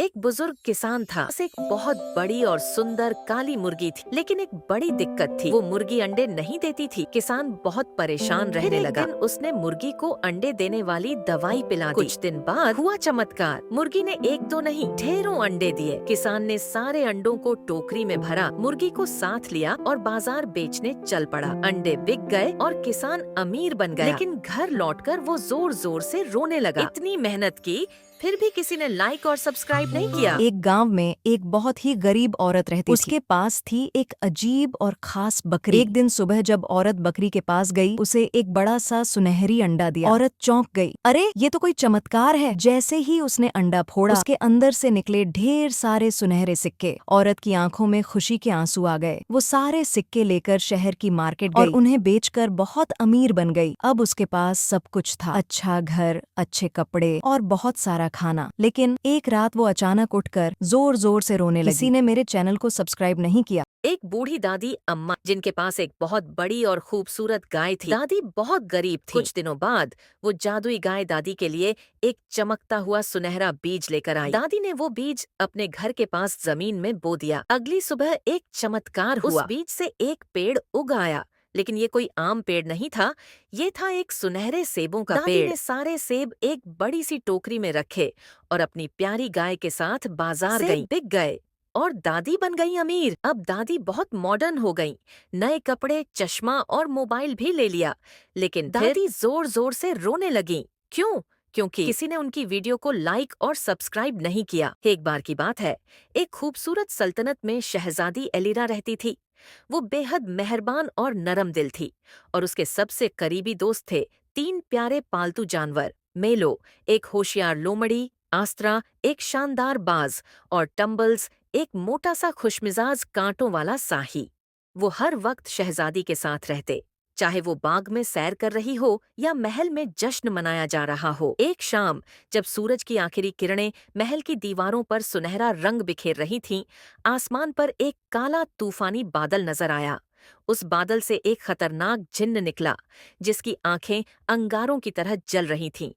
एक बुजुर्ग किसान था। उसे एक बहुत बड़ी और सुंदर काली मुर्गी थी, लेकिन एक बड़ी दिक्कत थी, वो मुर्गी अंडे नहीं देती थी। किसान बहुत परेशान रहने लगा। एक दिन उसने मुर्गी को अंडे देने वाली दवाई पिला दी। कुछ दिन बाद हुआ चमत्कार, मुर्गी ने एक दो नहीं ढेरों अंडे दिए। किसान ने सारे अंडों को टोकरी में भरा, मुर्गी को साथ लिया और बाजार बेचने चल पड़ा। अंडे बिक गए और किसान अमीर बन गया। लेकिन घर लौटकर वो जोर जोर से रोने लगा। इतनी मेहनत की, फिर भी किसी ने लाइक और सब्सक्राइब नहीं किया। एक गांव में एक बहुत ही गरीब औरत रहती थी। उसके पास थी एक अजीब और खास बकरी। एक दिन सुबह जब औरत बकरी के पास गई, उसे एक बड़ा सा सुनहरी अंडा दिया। औरत चौंक गई, अरे ये तो कोई चमत्कार है। जैसे ही उसने अंडा फोड़ा, उसके अंदर से निकले ढेर सारे सुनहरे सिक्के। औरत की आंखों में खुशी के आंसू आ गए। वो सारे सिक्के लेकर शहर की मार्केट गई और उन्हें बेचकर बहुत अमीर बन गई। अब उसके पास सब कुछ था, अच्छा घर, अच्छे कपड़े और बहुत सारा खाना। लेकिन एक रात वो अचानक उठकर जोर जोर से रोने लगी। किसी ने मेरे चैनल को सब्सक्राइब नहीं किया। एक बूढ़ी दादी अम्मा, जिनके पास एक बहुत बड़ी और खूबसूरत गाय थी। दादी बहुत गरीब थी। कुछ दिनों बाद वो जादुई गाय दादी के लिए एक चमकता हुआ सुनहरा बीज लेकर आई। दादी ने वो बीज अपने घर के पास जमीन में बो दिया। अगली सुबह एक चमत्कार हुआ। उस बीज से एक पेड़ उग आया, लेकिन ये कोई आम पेड़ नहीं था, ये था एक सुनहरे सेबों का पेड़। दादी ने सारे सेब एक बड़ी सी टोकरी में रखे और अपनी प्यारी गाय के साथ बाजार गई। बिक गए और दादी बन गई अमीर। अब दादी बहुत मॉडर्न हो गई, नए कपड़े, चश्मा और मोबाइल भी ले लिया। लेकिन दादी जोर जोर से रोने लगी। क्यों? क्योंकि किसी ने उनकी वीडियो को लाइक और सब्सक्राइब नहीं किया। एक बार की बात है, एक खूबसूरत सल्तनत में शहजादी एलिरा रहती थी। वो बेहद मेहरबान और नरम दिल थी और उसके सबसे करीबी दोस्त थे तीन प्यारे पालतू जानवर। मेलो, एक होशियार लोमड़ी, आस्त्रा, एक शानदार बाज और टम्बल्स, एक मोटा सा खुशमिजाज कांटों वाला साही। वो हर वक्त शहजादी के साथ रहते, चाहे वो बाग में सैर कर रही हो या महल में जश्न मनाया जा रहा हो। एक शाम जब सूरज की आखिरी किरणें महल की दीवारों पर सुनहरा रंग बिखेर रही थीं, आसमान पर एक काला तूफानी बादल नजर आया। उस बादल से एक खतरनाक जिन्न निकला, जिसकी आंखें अंगारों की तरह जल रही थीं।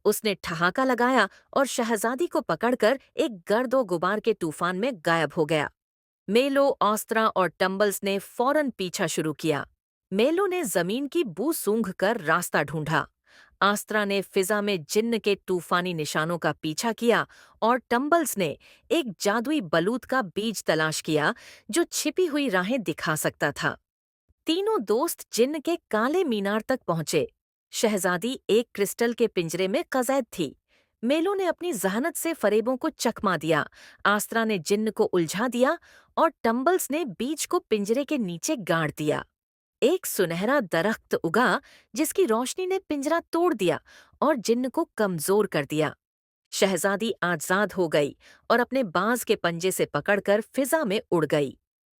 उसने ठहाका लगाया और शहजादी को पकड़कर एक गर्दो गुबार के तूफान में गायब हो गया। मेलो, ऑस्त्रा और टम्बल्स ने फौरन पीछा शुरू किया। मेलो ने जमीन की बू सूंघकर रास्ता ढूंढा। आस्त्रा ने फिजा में जिन्न के तूफानी निशानों का पीछा किया और टम्बल्स ने एक जादुई बलूत का बीज तलाश किया जो छिपी हुई राहें दिखा सकता था। तीनों दोस्त जिन्न के काले मीनार तक पहुंचे। शहजादी एक क्रिस्टल के पिंजरे में कैद थी। मेलो ने अपनी जहानत से फरेबों को चकमा दिया, आस्त्रा ने जिन्न को उलझा दिया और टम्बल्स ने बीज को पिंजरे के नीचे गाड़ दिया। एक सुनहरा दरख्त उगा जिसकी रोशनी ने पिंजरा तोड़ दिया और जिन्न को कमजोर कर दिया। शहजादी आजाद हो गई और अपने बाज के पंजे से पकड़कर फिजा में उड़ गई।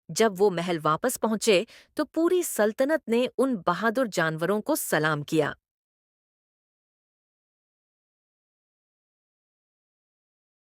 जब वो महल वापस पहुंचे तो पूरी सल्तनत ने उन बहादुर जानवरों को सलाम किया।